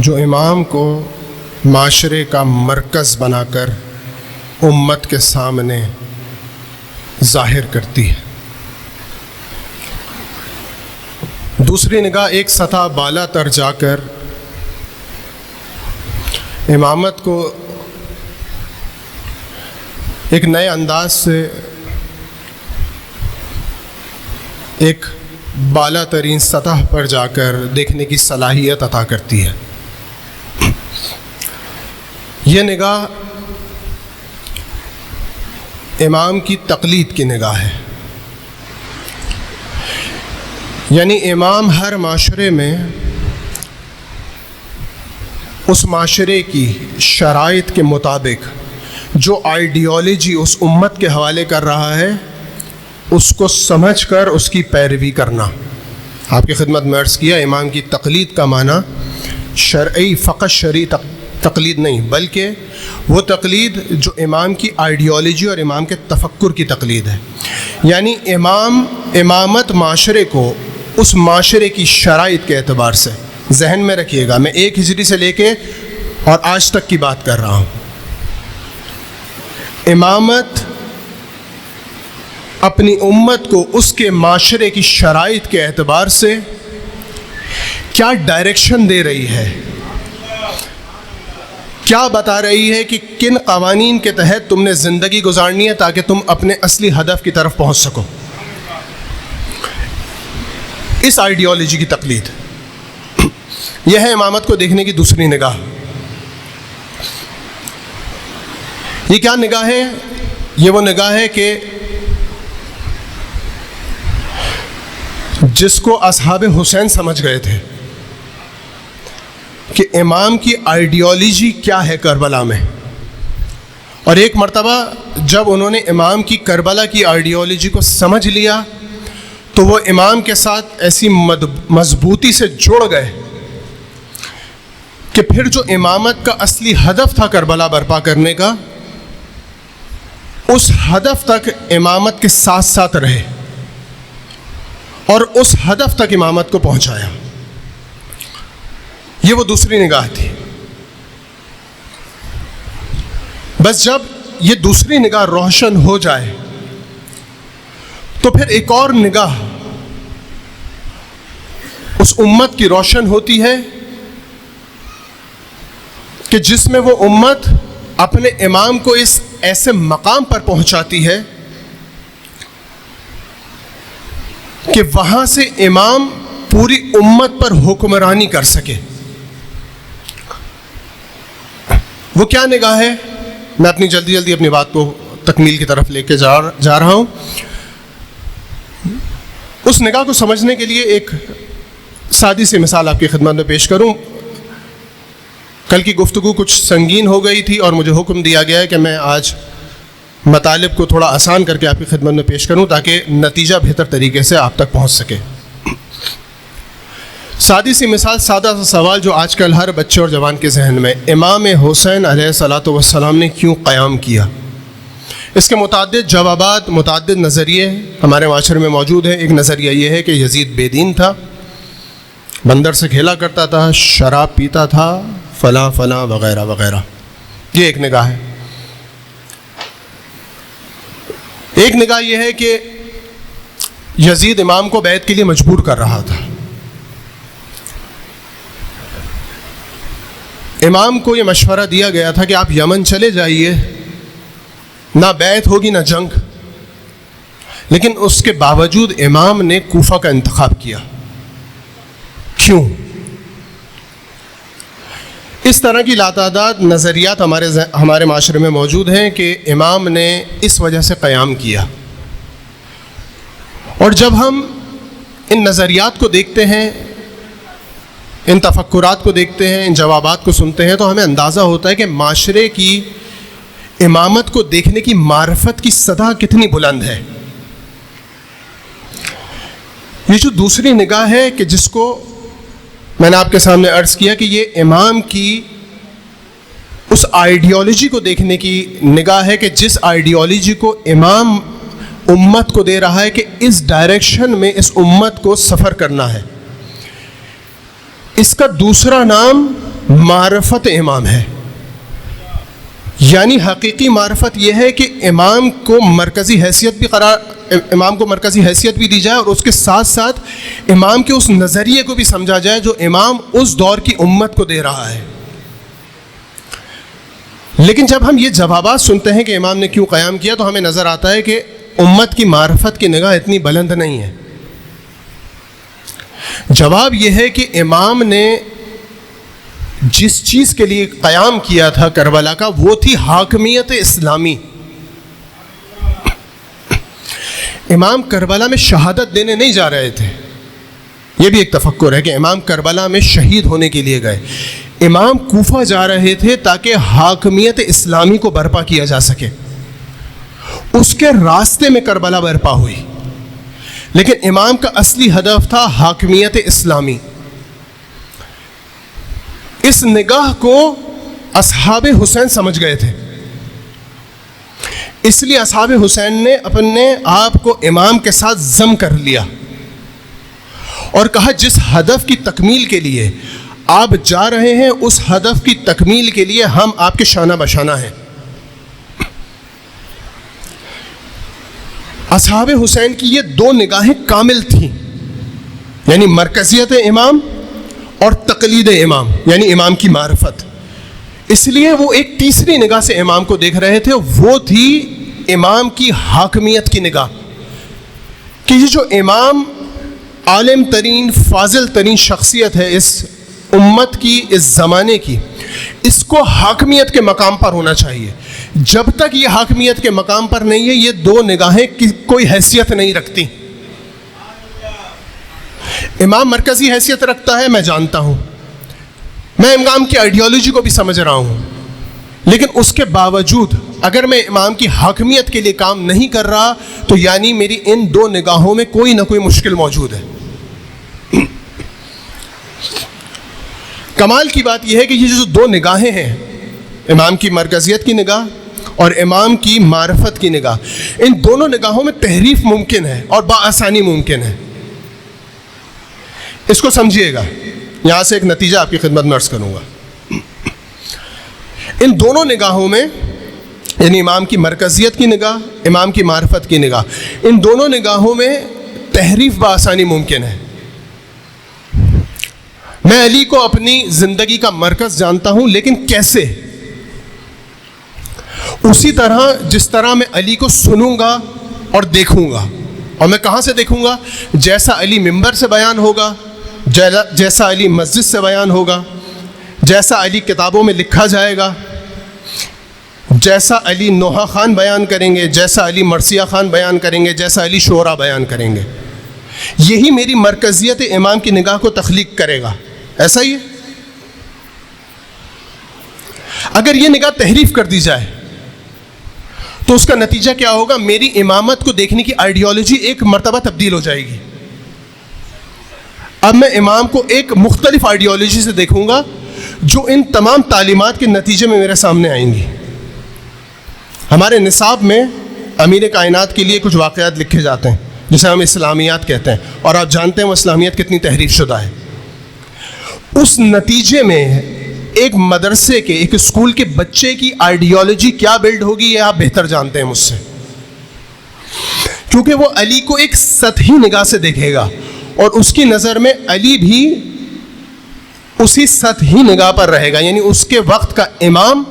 جو امام کو معاشرے کا مرکز بنا کر امت کے سامنے ظاہر کرتی ہے۔ دوسری نگاہ ایک سطح بالا تر جا کر امامت کو ایک نئے انداز سے ایک بالا ترین سطح پر جا کر دیکھنے کی صلاحیت عطا کرتی ہے۔ یہ نگاہ امام کی تقلید کی نگاہ ہے، یعنی امام ہر معاشرے میں اس معاشرے کی شرائط کے مطابق جو آئیڈیالوجی اس امت کے حوالے کر رہا ہے اس کو سمجھ کر اس کی پیروی کرنا۔ آپ کی خدمت میں عرض کیا امام کی تقلید کا معنی شرعی فقط شرعی تقلید نہیں، بلکہ وہ تقلید جو امام کی آئیڈیالوجی اور امام کے تفکر کی تقلید ہے، یعنی امامت معاشرے کو اس معاشرے کی شرائط کے اعتبار سے، ذہن میں رکھیے گا میں 1 ہجری سے لے کے اور آج تک کی بات کر رہا ہوں، امامت اپنی امت کو اس کے معاشرے کی شرائط کے اعتبار سے کیا ڈائریکشن دے رہی ہے، کیا بتا رہی ہے کہ کن قوانین کے تحت تم نے زندگی گزارنی ہے تاکہ تم اپنے اصلی ہدف کی طرف پہنچ سکو، اس آئیڈیالوجی کی تقلید۔ یہ ہے امامت کو دیکھنے کی دوسری نگاہ۔ یہ کیا نگاہ ہے؟ یہ وہ نگاہ ہے کہ جس کو اصحاب حسین سمجھ گئے تھے کہ امام کی آئیڈیالوجی کیا ہے کربلا میں، اور ایک مرتبہ جب انہوں نے امام کی کربلا کی آئیڈیالوجی کو سمجھ لیا تو وہ امام کے ساتھ ایسی مضبوطی سے جڑ گئے کہ پھر جو امامت کا اصلی ہدف تھا کربلا برپا کرنے کا، اس ہدف تک امامت کے ساتھ ساتھ رہے اور اس ہدف تک امامت کو پہنچایا۔ یہ وہ دوسری نگاہ تھی۔ بس جب یہ دوسری نگاہ روشن ہو جائے تو پھر ایک اور نگاہ اس امت کی روشن ہوتی ہے کہ جس میں وہ امت اپنے امام کو اس ایسے مقام پر پہنچاتی ہے کہ وہاں سے امام پوری امت پر حکمرانی کر سکے۔ وہ کیا نگاہ ہے؟ میں اپنی جلدی اپنی بات کو تکمیل کی طرف لے کے جا رہا ہوں۔ اس نگاہ کو سمجھنے کے لیے ایک سادی سی مثال آپ کی خدمت میں پیش کروں۔ کل کی گفتگو کچھ سنگین ہو گئی تھی اور مجھے حکم دیا گیا ہے کہ میں آج مطالب کو تھوڑا آسان کر کے آپ کی خدمت میں پیش کروں تاکہ نتیجہ بہتر طریقے سے آپ تک پہنچ سکے۔ سادی سی مثال، سادہ سا سوال جو آج کل ہر بچے اور جوان کے ذہن میں، امام حسین علیہ الصلاۃ والسلام نے کیوں قیام کیا؟ اس کے متعدد جوابات، متعدد نظریے ہمارے معاشرے میں موجود ہیں۔ ایک نظریہ یہ ہے کہ یزید بے دین تھا، بندر سے کھیلا کرتا تھا، شراب پیتا تھا، فلاں فلاں وغیرہ وغیرہ۔ یہ ایک نگاہ ہے۔ ایک نگاہ یہ ہے کہ یزید امام کو بیعت کے لیے مجبور کر رہا تھا۔ امام کو یہ مشورہ دیا گیا تھا کہ آپ یمن چلے جائیے، نہ بیعت ہوگی نہ جنگ، لیکن اس کے باوجود امام نے کوفہ کا انتخاب کیا۔ کیوں؟ اس طرح کی لاتعداد نظریات ہمارے معاشرے میں موجود ہیں کہ امام نے اس وجہ سے قیام کیا۔ اور جب ہم ان نظریات کو دیکھتے ہیں، ان تفکرات کو دیکھتے ہیں، ان جوابات کو سنتے ہیں، تو ہمیں اندازہ ہوتا ہے کہ معاشرے کی امامت کو دیکھنے کی معرفت کی سطح کتنی بلند ہے۔ یہ جو دوسری نگاہ ہے کہ جس کو میں نے آپ کے سامنے عرض کیا کہ یہ امام کی اس آئیڈیالوجی کو دیکھنے کی نگاہ ہے کہ جس آئیڈیالوجی کو امام امت کو دے رہا ہے کہ اس ڈائریکشن میں اس امت کو سفر کرنا ہے۔ اس کا دوسرا نام معرفت امام ہے. یعنی حقیقی معرفت یہ ہے کہ امام کو مرکزی حیثیت بھی دی جائے، اور اس کے ساتھ ساتھ امام کے اس نظریے کو بھی سمجھا جائے جو امام اس دور کی امت کو دے رہا ہے. لیکن جب ہم یہ جوابات سنتے ہیں کہ امام نے کیوں قیام کیا، تو ہمیں نظر آتا ہے کہ امت کی معرفت کی نگاہ اتنی بلند نہیں ہے. جواب یہ ہے کہ امام نے جس چیز کے لیے قیام کیا تھا کربلا کا، وہ تھی حاکمیت اسلامی. امام کربلا میں شہادت دینے نہیں جا رہے تھے. یہ بھی ایک تفکر ہے کہ امام کربلا میں شہید ہونے کے لیے گئے. امام کوفہ جا رہے تھے تاکہ حاکمیت اسلامی کو برپا کیا جا سکے. اس کے راستے میں کربلا برپا ہوئی، لیکن امام کا اصلی ہدف تھا حاکمیت اسلامی. اس نگاہ کو اصحاب حسین سمجھ گئے تھے، اس لیے اصحاب حسین نے اپنے آپ کو امام کے ساتھ ضم کر لیا اور کہا جس ہدف کی تکمیل کے لیے آپ جا رہے ہیں، اس ہدف کی تکمیل کے لیے ہم آپ کے شانہ بشانہ ہیں. اصحاب حسین کی یہ دو نگاہیں کامل تھیں، یعنی مرکزیت امام اور تقلید امام، یعنی امام کی معرفت. اس لیے وہ ایک تیسری نگاہ سے امام کو دیکھ رہے تھے، وہ تھی امام کی حاکمیت کی نگاہ، کہ یہ جو امام عالم ترین فاضل ترین شخصیت ہے اس امت کی، اس زمانے کی، اس کو حاکمیت کے مقام پر ہونا چاہیے. جب تک یہ حاکمیت کے مقام پر نہیں ہے، یہ دو نگاہیں کوئی حیثیت نہیں رکھتی. امام مرکزی حیثیت رکھتا ہے، میں جانتا ہوں، میں امام کی آئیڈیالوجی کو بھی سمجھ رہا ہوں، لیکن اس کے باوجود اگر میں امام کی حاکمیت کے لیے کام نہیں کر رہا، تو یعنی میری ان دو نگاہوں میں کوئی نہ کوئی مشکل موجود ہے. کمال کی بات یہ ہے کہ یہ جو دو نگاہیں ہیں، امام کی مرکزیت کی نگاہ اور امام کی معرفت کی نگاہ، ان دونوں نگاہوں میں تحریف ممکن ہے اور بآسانی ممکن ہے. اس کو سمجھیے گا. یہاں سے ایک نتیجہ آپ کی خدمت میں عرض کروں گا. ان دونوں نگاہوں میں، یعنی امام کی مرکزیت کی نگاہ، امام کی معرفت کی نگاہ، ان دونوں نگاہوں میں تحریف بآسانی ممکن ہے. میں علی کو اپنی زندگی کا مرکز جانتا ہوں، لیکن کیسے؟ اسی طرح جس طرح میں علی کو سنوں گا اور دیکھوں گا. اور میں کہاں سے دیکھوں گا؟ جیسا علی ممبر سے بیان ہوگا، جیسا علی مسجد سے بیان ہوگا، جیسا علی کتابوں میں لکھا جائے گا، جیسا علی نوحہ خان بیان کریں گے، جیسا علی مرثیہ خان بیان کریں گے، جیسا علی شعرا بیان کریں گے. یہی میری مرکزیت امام کی نگاہ کو تخلیق کرے گا. ایسا ہی ہے. اگر یہ نگاہ تحریف کر دی جائے تو اس کا نتیجہ کیا ہوگا؟ میری امامت کو دیکھنے کی آئیڈیالوجی ایک مرتبہ تبدیل ہو جائے گی. اب میں امام کو ایک مختلف آئیڈیالوجی سے دیکھوں گا، جو ان تمام تعلیمات کے نتیجے میں میرے سامنے آئیں گی. ہمارے نصاب میں امیر کائنات کے لیے کچھ واقعات لکھے جاتے ہیں جسے ہم اسلامیات کہتے ہیں، اور آپ جانتے ہیں وہ اسلامیات کتنی تحریف شدہ ہے. اس نتیجے میں ایک مدرسے کے، ایک اسکول کے بچے کی آئیڈیالوجی کیا بلڈ ہوگی، یہ آپ بہتر جانتے ہیں مجھ سے، کیونکہ وہ علی کو ایک سطحی نگاہ سے دیکھے گا، اور اس کی نظر میں علی بھی اسی سطحی نگاہ پر رہے گا. یعنی اس کے وقت کا امام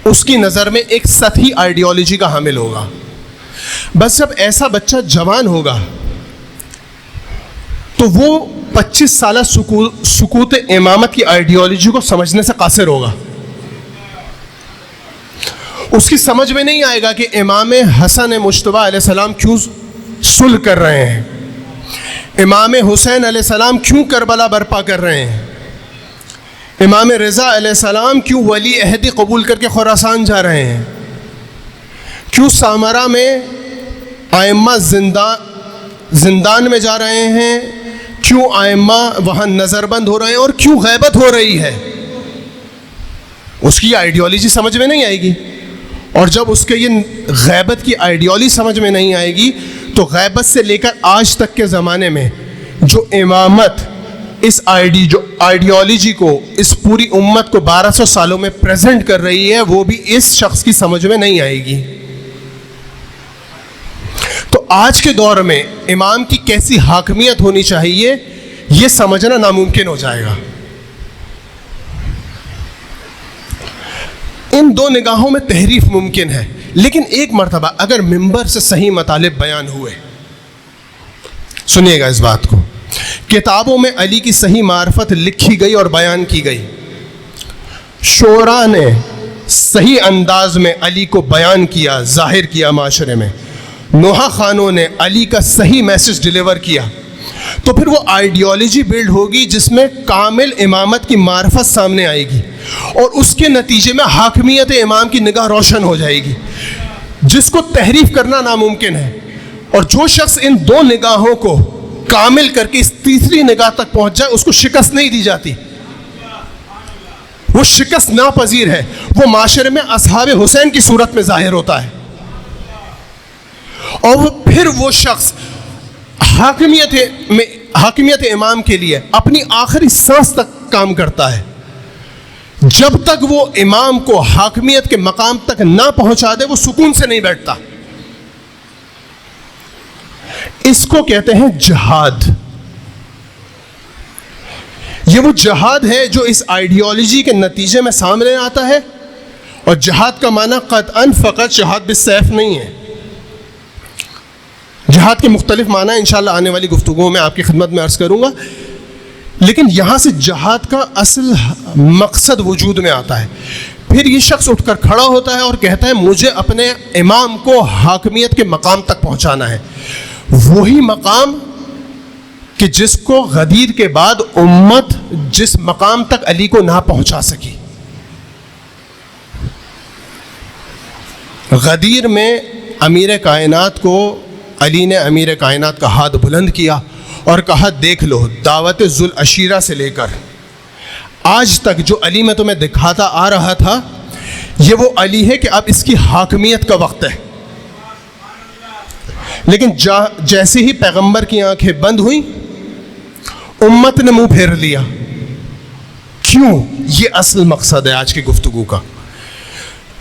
اس کی نظر میں ایک سطحی آئیڈیالوجی کا حامل ہوگا. بس جب ایسا بچہ جوان ہوگا تو وہ 25 سالہ سکوت امامت کی آئیڈیالوجی کو سمجھنے سے قاصر ہوگا. اس کی سمجھ میں نہیں آئے گا کہ امام حسن مجتبیٰ علیہ السلام کیوں صلح کر رہے ہیں، امام حسین علیہ السلام کیوں کربلا برپا کر رہے ہیں، امام رضا علیہ السلام کیوں ولی عہدی قبول کر کے خراسان جا رہے ہیں، کیوں سامرا میں ائمہ زندان میں جا رہے ہیں، کیوں ائمہ وہاں نظر بند ہو رہے ہیں، اور کیوں غیبت ہو رہی ہے. اس کی آئیڈیالوجی سمجھ میں نہیں آئے گی. اور جب اس کے یہ غیبت کی آئیڈیالوجی سمجھ میں نہیں آئے گی، تو غیبت سے لے کر آج تک کے زمانے میں جو امامت اس آئیڈیالوجی کو اس پوری امت کو 1200 سالوں میں پریزنٹ کر رہی ہے، وہ بھی اس شخص کی سمجھ میں نہیں آئے گی. تو آج کے دور میں امام کی کیسی حاکمیت ہونی چاہیے یہ سمجھنا ناممکن ہو جائے گا. ان دو نگاہوں میں تحریف ممکن ہے، لیکن ایک مرتبہ اگر منبر سے صحیح مطالب بیان ہوئے، سنیے گا اس بات کو، کتابوں میں علی کی صحیح معرفت لکھی گئی اور بیان کی گئی، شعراء نے صحیح انداز میں علی کو بیان کیا، ظاہر کیا معاشرے میں، نوحہ خانوں نے علی کا صحیح میسج ڈیلیور کیا، تو پھر وہ آئیڈیالوجی بلڈ ہوگی جس میں کامل امامت کی معرفت سامنے آئے گی، اور اس کے نتیجے میں حاکمیت امام کی نگاہ روشن ہو جائے گی، جس کو تحریف کرنا ناممکن ہے. اور جو شخص ان دو نگاہوں کو کامل کر کے اس تیسری نگاہ تک پہنچ جائے اس کو شکست نہیں دی جاتی، وہ شکست ناپذیر ہے، وہ معاشرے میں اصحاب حسین کی صورت میں ظاہر ہوتا ہے، اور پھر وہ شخص حاکمیت امام کے لیے اپنی آخری سانس تک کام کرتا ہے. جب تک وہ امام کو حاکمیت کے مقام تک نہ پہنچا دے وہ سکون سے نہیں بیٹھتا. اس کو کہتے ہیں جہاد. یہ وہ جہاد ہے جو اس آئیڈیالوجی کے نتیجے میں سامنے آتا ہے، اور جہاد کا معنی قطعاً فقط جہاد بالسیف نہیں ہے. جہاد کے مختلف معنی انشاءاللہ آنے والی گفتگو میں آپ کی خدمت میں عرض کروں گا، لیکن یہاں سے جہاد کا اصل مقصد وجود میں آتا ہے. پھر یہ شخص اٹھ کر کھڑا ہوتا ہے اور کہتا ہے مجھے اپنے امام کو حاکمیت کے مقام تک پہنچانا ہے، وہی مقام کہ جس کو غدیر کے بعد امت جس مقام تک علی کو نہ پہنچا سکی. غدیر میں امیر کائنات کو علی نے امیر کائنات کا ہاتھ بلند کیا اور کہا دیکھ لو، دعوت ذوالعشیرہ سے لے کر آج تک جو علی میں تمہیں دکھاتا آ رہا تھا یہ وہ علی ہے کہ اب اس کی حاکمیت کا وقت ہے. لیکن جیسے ہی پیغمبر کی آنکھیں بند ہوئیں امت نے منہ پھیر لیا. کیوں؟ یہ اصل مقصد ہے آج کی گفتگو کا.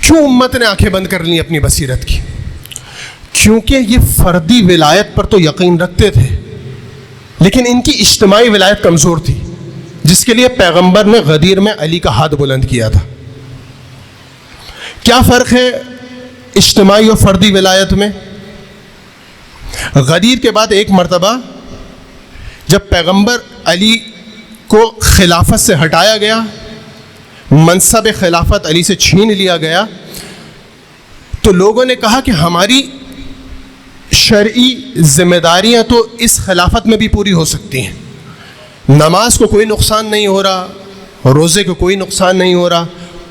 کیوں امت نے آنکھیں بند کر لی اپنی بصیرت کی؟ کیونکہ یہ فردی ولایت پر تو یقین رکھتے تھے، لیکن ان کی اجتماعی ولایت کمزور تھی، جس کے لیے پیغمبر نے غدیر میں علی کا ہاتھ بلند کیا تھا. کیا فرق ہے اجتماعی اور فردی ولایت میں؟ غدیر کے بعد ایک مرتبہ جب پیغمبر علی کو خلافت سے ہٹایا گیا، منصب خلافت علی سے چھین لیا گیا، تو لوگوں نے کہا کہ ہماری شرعی ذمہ داریاں تو اس خلافت میں بھی پوری ہو سکتی ہیں. نماز کو کوئی نقصان نہیں ہو رہا، روزے کو کوئی نقصان نہیں ہو رہا،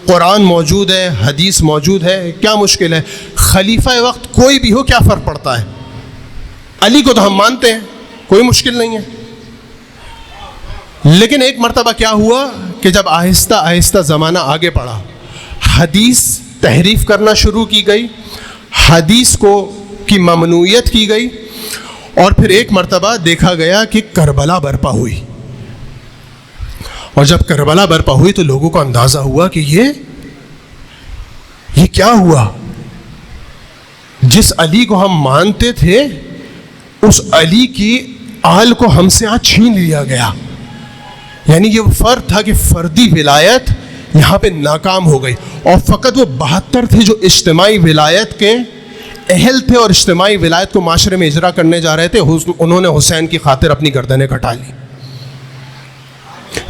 قرآن موجود ہے، حدیث موجود ہے، کیا مشکل ہے؟ خلیفہ وقت کوئی بھی ہو کیا فرق پڑتا ہے؟ علی کو تو ہم مانتے ہیں، کوئی مشکل نہیں ہے. لیکن ایک مرتبہ کیا ہوا کہ جب آہستہ آہستہ زمانہ آگے بڑھا، حدیث تحریف کرنا شروع کی گئی، حدیث کی ممنوعیت کی گئی، اور پھر ایک مرتبہ دیکھا گیا کہ کربلا برپا ہوئی. اور جب کربلا برپا ہوئی تو لوگوں کو اندازہ ہوا کہ یہ کیا ہوا؟ جس علی کو ہم مانتے تھے اس علی کی آل کو ہم سے آج چھین لیا گیا. یعنی یہ فرق تھا کہ فردی ولایت یہاں پہ ناکام ہو گئی، اور فقط وہ 72 تھے جو اجتماعی ولایت کے اہل تھے اور اجتماعی ولایت کو معاشرے میں اجرا کرنے جا رہے تھے. انہوں نے حسین کی خاطر اپنی گردنیں کٹا لی.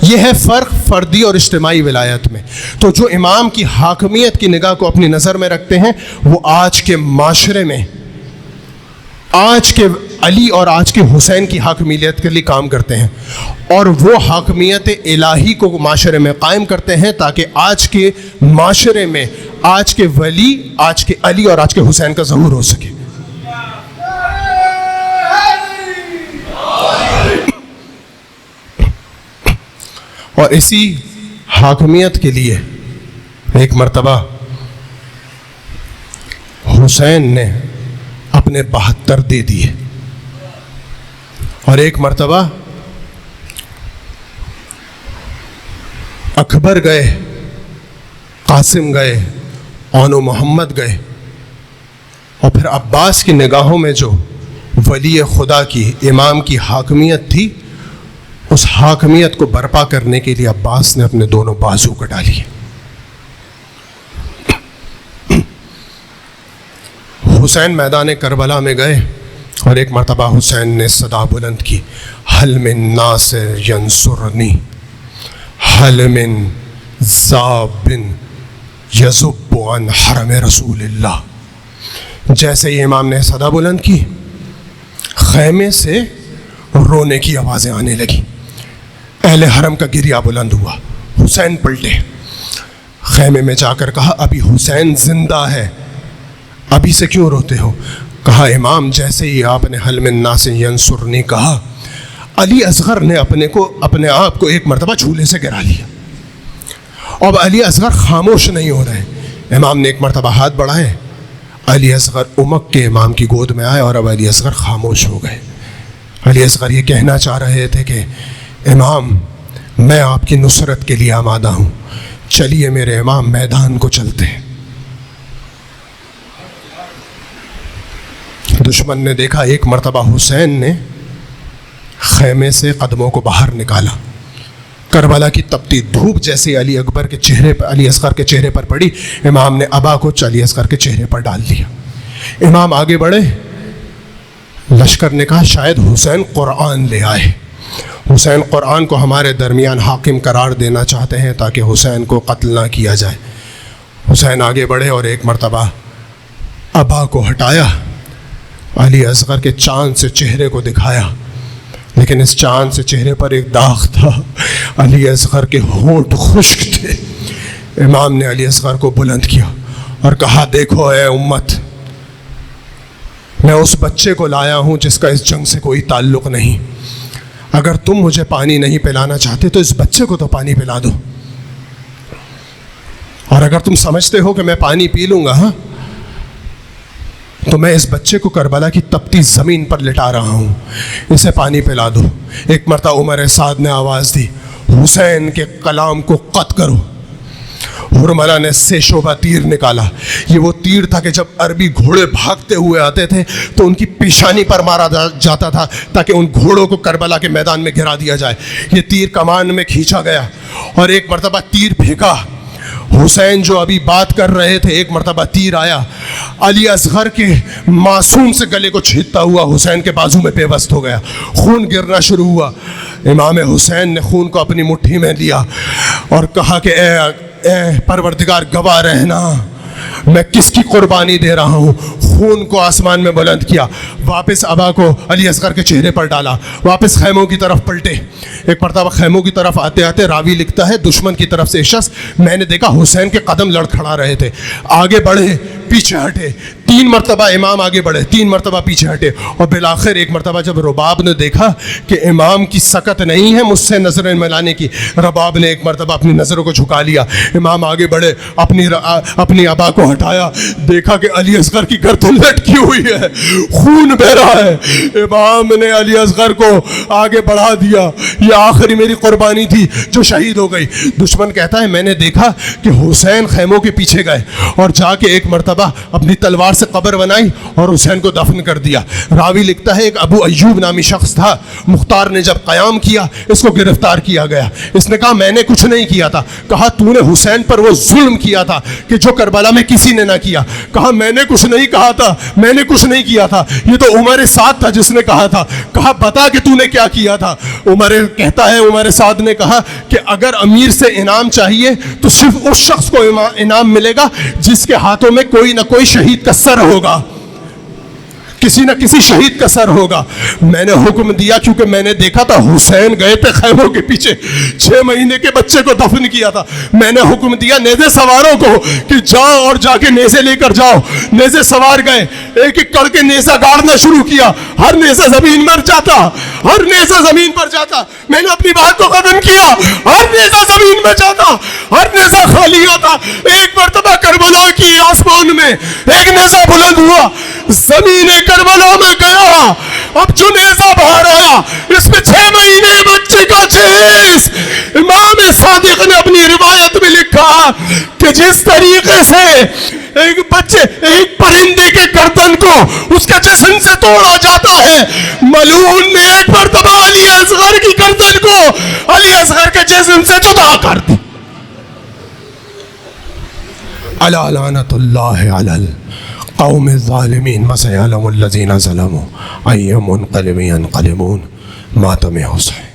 یہ ہے فرق فردی اور اجتماعی ولایت میں. تو جو امام کی حاکمیت کی نگاہ کو اپنی نظر میں رکھتے ہیں وہ آج کے معاشرے میں آج کے علی اور آج کے حسین کی حاکمیت کے لیے کام کرتے ہیں، اور وہ حاکمیت الہی کو معاشرے میں قائم کرتے ہیں تاکہ آج کے معاشرے میں آج کے ولی، آج کے علی اور آج کے حسین کا ظہور ہو سکے. اور اسی حاکمیت کے لیے ایک مرتبہ حسین نے اپنے 72 دے دیے، اور ایک مرتبہ اکبر گئے، قاسم گئے، اون و محمد گئے، اور پھر عباس کی نگاہوں میں جو ولی خدا کی، امام کی حاکمیت تھی، اس حاکمیت کو برپا کرنے کے لیے عباس نے اپنے دونوں بازو کٹا لیے۔ حسین میدان کربلا میں گئے اور ایک مرتبہ حسین نے صدا بلند کی، حل من ناصر ینصرنی، حل من ذاب یذب عن حرم رسول اللہ۔ جیسے ہی امام نے صدا بلند کی، خیمے سے رونے کی آوازیں آنے لگیں، اہل حرم کا گریہ بلند ہوا۔ حسین پلٹے، خیمے میں جا کر کہا ابھی حسین زندہ ہے، ابھی سے کیوں روتے ہو؟ کہا امام جیسے ہی آپ نے حل من ناصر ینصرنی کہا، علی اصغر نے اپنے آپ کو ایک مرتبہ جھولے سے گرا لیا۔ اب علی اصغر خاموش نہیں ہو رہے۔ امام نے ایک مرتبہ ہاتھ بڑھائے، علی اصغر امک کے امام کی گود میں آئے اور اب علی اصغر خاموش ہو گئے۔ علی اصغر یہ کہنا چاہ رہے تھے کہ امام میں آپ کی نصرت کے لیے آمادہ ہوں، چلیے میرے امام میدان کو چلتے ہیں۔ دشمن نے دیکھا ایک مرتبہ حسین نے خیمے سے قدموں کو باہر نکالا، کربلا کی تپتی دھوپ جیسے علی اصغر کے چہرے پر پڑی، امام نے ابا کو علی اصغر کے چہرے پر ڈال دیا۔ امام آگے بڑھے، لشکر نے کہا شاید حسین قرآن لے آئے، حسین قرآن کو ہمارے درمیان حاکم قرار دینا چاہتے ہیں تاکہ حسین کو قتل نہ کیا جائے۔ حسین آگے بڑھے اور ایک مرتبہ ابا کو ہٹایا، علی اصغر کے چاند سے چہرے کو دکھایا، لیکن اس چاند سے چہرے پر ایک داغ تھا، علی اصغر کے ہونٹ خشک تھے۔ امام نے علی اصغر کو بلند کیا اور کہا دیکھو اے امت، میں اس بچے کو لایا ہوں جس کا اس جنگ سے کوئی تعلق نہیں، اگر تم مجھے پانی نہیں پلانا چاہتے تو اس بچے کو تو پانی پلا دو، اور اگر تم سمجھتے ہو کہ میں پانی پی لوں گا تو میں اس بچے کو کربلا کی تپتی زمین پر لٹا رہا ہوں، اسے پانی پلا دو۔ ایک مرتبہ عمر سعد نے آواز دی حسین کے کلام کو قط کرو۔ حرملہ نے سے شعبہ تیر نکالا، یہ وہ تیر تھا کہ جب عربی گھوڑے بھاگتے ہوئے آتے تھے تو ان کی پیشانی پر مارا جاتا تھا تاکہ ان گھوڑوں کو کربلا کے میدان میں گرا دیا جائے۔ یہ تیر کمان میں کھینچا گیا اور ایک مرتبہ تیر پھینکا، حسین جو ابھی بات کر رہے تھے، ایک مرتبہ تیر آیا، علی اصغر کے معصوم سے گلے کو چھیدتا ہوا حسین کے بازو میں پیوست ہو گیا، خون گرنا شروع ہوا۔ امام حسین نے خون کو اپنی مٹھی میں لیا اور کہا کہ اے پروردگار گواہ رہنا، میں کس کی قربانی دے رہا ہوں۔ خون کو آسمان میں بلند کیا، واپس ابا کو علی اصغر کے چہرے پر ڈالا، واپس خیموں کی طرف پلٹے۔ ایک مرتبہ خیموں کی طرف آتے آتے راوی لکھتا ہے دشمن کی طرف سے ایک شخص، میں نے دیکھا حسین کے قدم لڑکھڑا رہے تھے، آگے بڑھے پیچھے ہٹے، 3 مرتبہ امام آگے بڑھے، 3 مرتبہ پیچھے ہٹے، اور بالآخر ایک مرتبہ جب رباب نے دیکھا کہ امام کی سکت نہیں ہے مجھ سے نظریں ملانے کی، رباب نے ایک مرتبہ اپنی نظروں کو جھکا لیا۔ امام آگے بڑھے، اپنی ابا کو ہٹایا، دیکھا کہ علی اصغر کی گردن لٹکی ہوئی ہے، خون بہ رہا ہے۔ امام نے علی اصغر کو آگے بڑھا دیا، یہ آخری میری قربانی تھی جو شہید ہو گئی۔ دشمن کہتا ہے میں نے دیکھا کہ حسین خیموں کے پیچھے گئے اور جا کے ایک مرتبہ اپنی تلوار سے قبر بنائی اور حسین کو دفن کر دیا۔ راوی لکھتا ہے ایک ابو ایوب نامی شخص تھا، مختار نے جب قیام کیا اس کو گرفتار کیا گیا، اس نے کہا میں نے کچھ نہیں کیا تھا، کہا تو نے حسین پر وہ ظلم کیا تھا کہ جو کربلا میں کسی نے نہ کیا، کہا میں نے کچھ نہیں کہا تھا، میں نے کچھ نہیں کیا تھا، یہ تو عمر سعد تھا جس نے کہا تھا، کہا بتا کہ تو نے کیا کیا تھا۔ عمر سعد نے کہا کہ اگر امیر سے انعام چاہیے تو صرف اس شخص کو انعام ملے گا جس کے ہاتھوں میں کوئی نہ کوئی شہید کا سر ہوگا، کسی نہ کسی شہید کا سر ہوگا۔ میں نے حکم دیا کیونکہ میں نے دیکھا تھا حسین گئے تھے خیموں کے پیچھے، 6 مہینے کے بچے کو دفن کیا تھا، میں نے حکم دیا نیزے سواروں کو کہ جاؤ اور جا کے نیزے لے کر جاؤ۔ نیزے سوار گئے، ایک ایک کر کے نیزہ گاڑنا شروع کیا، ہر نیزہ زمین پر جاتا، ہر نیزہ زمین پر جاتا، میں نے اپنی بات کو ختم کیا، ہر نیزہ زمین میں جاتا، ہر نیزہ خالی آتا۔ ایک مرتبہ کربلا کی آسمان میں ایک نیزہ بلند ہوا، زمین کربلا میں گیا، اب جو نیزہ باہر آیا اس میں 6 مہینے بچے کا جسم، امام صادق نے اپنی کہ جس طریقے سے ایک پرندے کے گردن کو اس کے جسم سے توڑا جاتا ہے، ملعون نے ایک مرتبہ علی اصغر کی گردن کو علی اصغر کے جسم سے جدا کر دی. الا لعنت اللہ علی القوم الظالمین وسیعلم الذین ظلموا ای منقلب ینقلبون. ماتم حسین.